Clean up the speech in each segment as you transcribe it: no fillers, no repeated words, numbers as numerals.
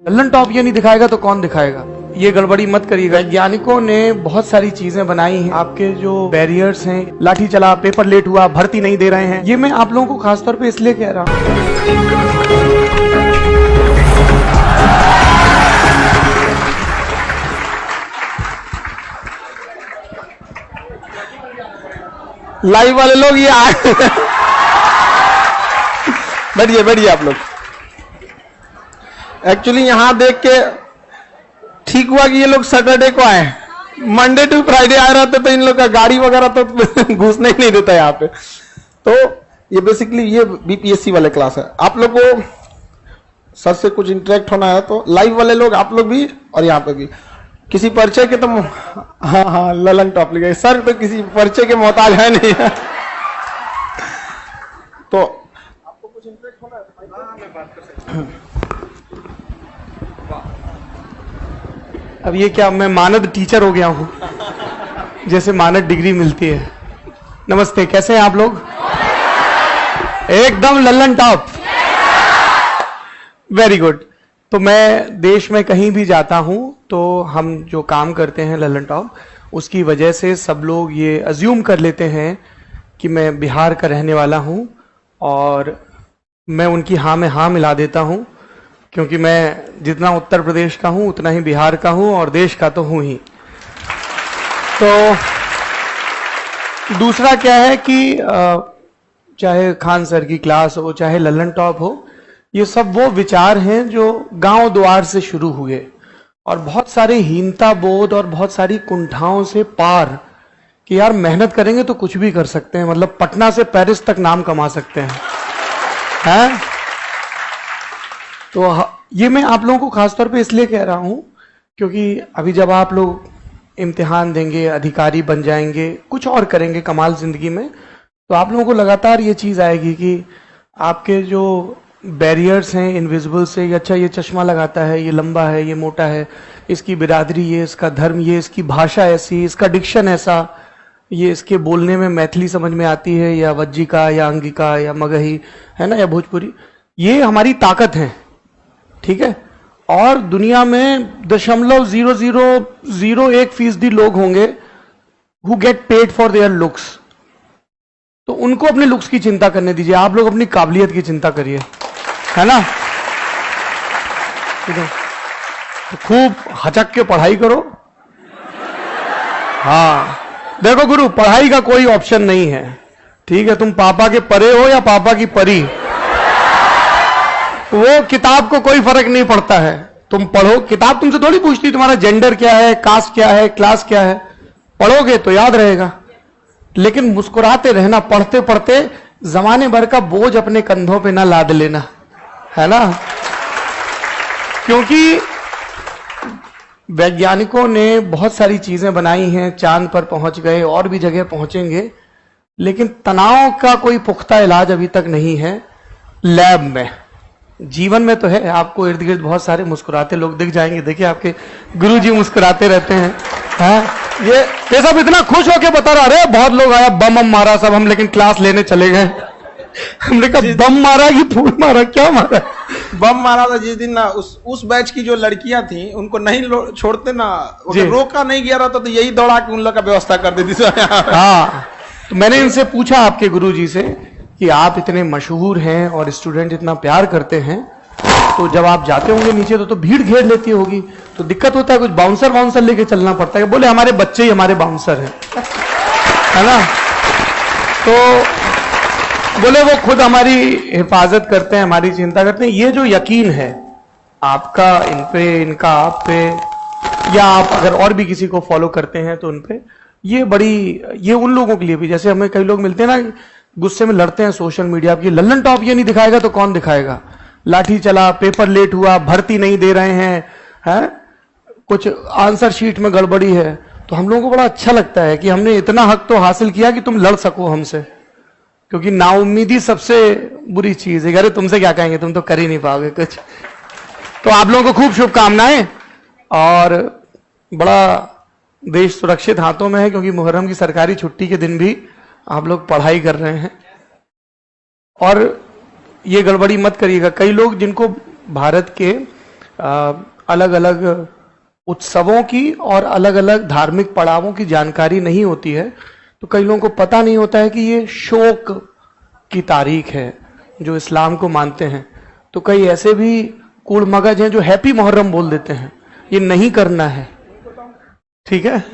Lallan top ये नहीं दिखाएगा तो कौन दिखाएगा। ये गड़बड़ी मत करिएगा। वैज्ञानिकों ने बहुत सारी चीजें बनाई हैं। आपके जो बैरियर्स हैं, लाठी चला, पेपर लेट हुआ, भर्ती नहीं दे रहे हैं, ये मैं आप लोगों को खासतौर पे इसलिए कह रहा हूं। लाइव वाले लोग ये आए बैठिए बैठिए आप लोग। एक्चुअली यहां देख के ठीक हुआ कि ये लोग सैटरडे को आए। मंडे टू फ्राइडे आ रहे थे तो इन लोग का गाड़ी वगैरह तो घुसने ही नहीं देता यहाँ पे। तो ये बेसिकली ये बीपीएससी वाले क्लास है। आप लोग को सर से कुछ इंटरेक्ट होना है तो लाइव वाले लोग आप लोग भी और यहाँ पे भी किसी परिचय के तो हाँ ललन टॉप लिखे सर तो किसी परिचय के मोहताज है नहीं है। तो आपको कुछ इंटरेक्ट होना है तो मैं बात कर सकता हूँ। अब ये क्या, मैं मानद टीचर हो गया हूं, जैसे मानद डिग्री मिलती है। नमस्ते, कैसे हैं आप लोग? एकदम लल्लन टॉप, वेरी गुड। तो मैं देश में कहीं भी जाता हूं तो हम जो काम करते हैं लल्लन टॉप, उसकी वजह से सब लोग ये अज्यूम कर लेते हैं कि मैं बिहार का रहने वाला हूं और मैं उनकी हाँ में हाँ मिला देता हूं, क्योंकि मैं जितना उत्तर प्रदेश का हूं उतना ही बिहार का हूं और देश का तो हूं ही। तो दूसरा क्या है कि चाहे खान सर की क्लास हो, चाहे लल्लन टॉप हो, ये सब वो विचार हैं जो गांव द्वार से शुरू हुए और बहुत सारे हीनता बोध और बहुत सारी कुंठाओं से पार कि यार मेहनत करेंगे तो कुछ भी कर सकते हैं, मतलब पटना से पेरिस तक नाम कमा सकते हैं। तो ये मैं आप लोगों को खासतौर पे इसलिए कह रहा हूं क्योंकि अभी जब आप लोग इम्तिहान देंगे, अधिकारी बन जाएंगे, कुछ और करेंगे कमाल जिंदगी में, तो आप लोगों को लगातार ये चीज आएगी कि आपके जो बैरियर्स हैं इनविजिबल से, अच्छा ये चश्मा लगाता है, ये लंबा है, ये मोटा है, इसकी बिरादरी ये, इसका धर्म ये, इसकी भाषा ऐसी, इसका डिक्शन ऐसा, ये इसके बोलने में मैथिली समझ में आती है या वज्जिका या अंगिका या मगही है ना, या भोजपुरी, ये हमारी ताकत है, ठीक है। और दुनिया में 0.0001% लोग होंगे who get paid for their looks. तो उनको अपने लुक्स की चिंता करने दीजिए, आप लोग अपनी काबिलियत की चिंता करिए, है ना। तो खूब हचक के पढ़ाई करो। हाँ देखो गुरु, पढ़ाई का कोई ऑप्शन नहीं है, ठीक है। तुम पापा के परे हो या पापा की परी, वो किताब को कोई फर्क नहीं पड़ता है। तुम पढ़ो, किताब तुमसे थोड़ी पूछती तुम्हारा जेंडर क्या है, कास्ट क्या है, क्लास क्या है। पढ़ोगे तो याद रहेगा, लेकिन मुस्कुराते रहना, पढ़ते पढ़ते जमाने भर का बोझ अपने कंधों पे ना लाद लेना, है ना। क्योंकि वैज्ञानिकों ने बहुत सारी चीजें बनाई हैं, चांद पर पहुंच गए और भी जगह पहुंचेंगे, लेकिन तनाव का कोई पुख्ता इलाज अभी तक नहीं है लैब में। जीवन में तो है, आपको इर्द गिर्द बहुत सारे मुस्कुराते लोग दिख जाएंगे। देखिए आपके गुरुजी मुस्कुराते रहते हैं, ये सब इतना खुश होके बता रहा, अरे बहुत लोग आया, बम मारा सब हम, लेकिन क्लास लेने चले गए। हमने कहा बम मारा कि फूल मारा, क्या मारा? बम मारा था जिस दिन ना उस बैच की जो लड़कियां थी उनको नहीं छोड़ते ना, रोका नहीं गया रहता तो यही दौड़ा के उन लोग का व्यवस्था कर देती। हाँ, तो मैंने इनसे पूछा आपके गुरुजी से कि आप इतने मशहूर हैं और स्टूडेंट इतना प्यार करते हैं, तो जब आप जाते होंगे नीचे तो भीड़ घेर लेती होगी, तो दिक्कत होता है, कुछ बाउंसर लेके चलना पड़ता है। बोले हमारे बच्चे ही हमारे बाउंसर हैं, है ना। तो बोले वो खुद हमारी हिफाजत करते हैं, हमारी चिंता करते हैं। ये जो यकीन है आपका इन पे, इनका आप पे, या आप अगर और भी किसी को फॉलो करते हैं तो उन पे, ये उन लोगों के लिए भी, जैसे हमें कई लोग मिलते हैं ना, गुस्से में लड़ते हैं सोशल मीडिया पे, लल्लन टॉप ये नहीं दिखाएगा तो कौन दिखाएगा। लाठी चला, पेपर लेट हुआ, भर्ती नहीं दे रहे हैं, कुछ आंसर शीट में गड़बड़ी है, तो हम लोगों को बड़ा अच्छा लगता है कि हमने इतना हक तो हासिल किया कि तुम लड़ सको हमसे, क्योंकि नाउम्मीदी सबसे बुरी चीज है। अरे तुमसे क्या कहेंगे, तुम तो कर ही नहीं पाओगे कुछ। तो आप लोगों को खूब शुभकामनाएं, और बड़ा देश सुरक्षित हाथों में है, क्योंकि मुहर्रम की सरकारी छुट्टी के दिन भी आप लोग पढ़ाई कर रहे हैं। और ये गड़बड़ी मत करिएगा, कई लोग जिनको भारत के अलग अलग उत्सवों की और अलग अलग धार्मिक पड़ावों की जानकारी नहीं होती है, तो कई लोगों को पता नहीं होता है कि ये शोक की तारीख है जो इस्लाम को मानते हैं। तो कई ऐसे भी कूड़ मगज हैं जो हैप्पी मुहर्रम बोल देते हैं, ये नहीं करना है, ठीक है।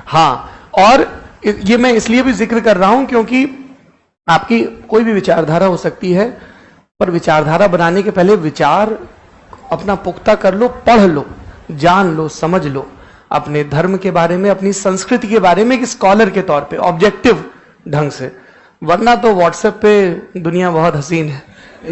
हाँ, और ये मैं इसलिए भी जिक्र कर रहा हूं क्योंकि आपकी कोई भी विचारधारा हो सकती है, पर विचारधारा बनाने के पहले विचार अपना पुख्ता कर लो, पढ़ लो, जान लो, समझ लो अपने धर्म के बारे में, अपनी संस्कृति के बारे में, एक स्कॉलर के तौर पे ऑब्जेक्टिव ढंग से, वरना तो व्हाट्सएप पे दुनिया बहुत हसीन है।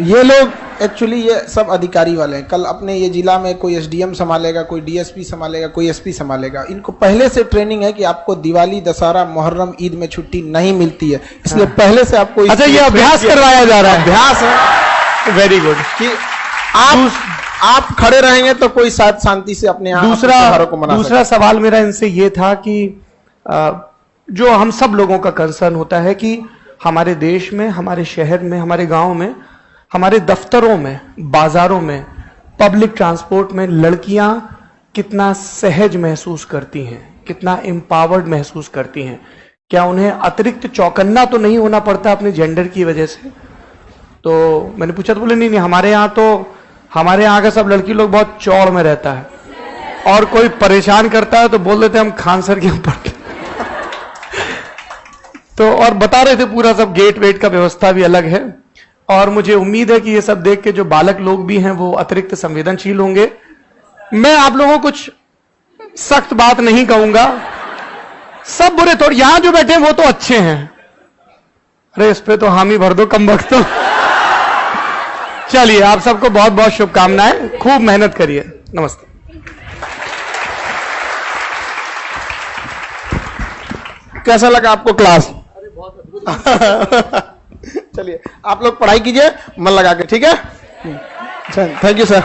ये लोग एक्चुअली ये सब अधिकारी वाले हैं। कल अपने ये जिला में कोई एसडीएम संभालेगा, कोई डीएसपी संभालेगा, कोई एसपी संभालेगा। इनको पहले से ट्रेनिंग है कि आपको दिवाली, दशहरा, मुहर्रम, ईद में छुट्टी नहीं मिलती है, इसलिए पहले से आपको अच्छा ये अभ्यास करवाया जा रहा है। अभ्यास है, वेरी गुड, कि आप खड़े रहेंगे तो कोई साथ शांति से अपने दूसरा सवाल मेरा इनसे ये था कि जो हम सब लोगों का कंसर्न होता है कि हमारे देश में, हमारे शहर में, हमारे गांव में, हमारे दफ्तरों में, बाजारों में, पब्लिक ट्रांसपोर्ट में लड़कियां कितना सहज महसूस करती हैं, कितना एम्पावर्ड महसूस करती हैं। क्या उन्हें अतिरिक्त चौकन्ना तो नहीं होना पड़ता अपने जेंडर की वजह से? तो मैंने पूछा तो बोले नहीं, हमारे यहाँ का सब लड़की लोग बहुत चौड़ में रहता है, और कोई परेशान करता है तो बोल देते हम खान सर के ऊपर। तो और बता रहे थे पूरा सब गेट वेट का व्यवस्था भी अलग है, और मुझे उम्मीद है कि ये सब देख के जो बालक लोग भी हैं वो अतिरिक्त संवेदनशील होंगे। मैं आप लोगों को कुछ सख्त बात नहीं कहूंगा, सब बुरे थोड़े, यहां जो बैठे हैं वो तो अच्छे हैं, अरे इस पे तो हामी भर दो कम वक्त। तो चलिए, आप सबको बहुत बहुत शुभकामनाएं, खूब मेहनत करिए। नमस्ते। कैसा लगा आपको क्लास? अरे बहुत अद्भुत। चलिए आप लोग पढ़ाई कीजिए मन लगा के, ठीक है। Thank you sir.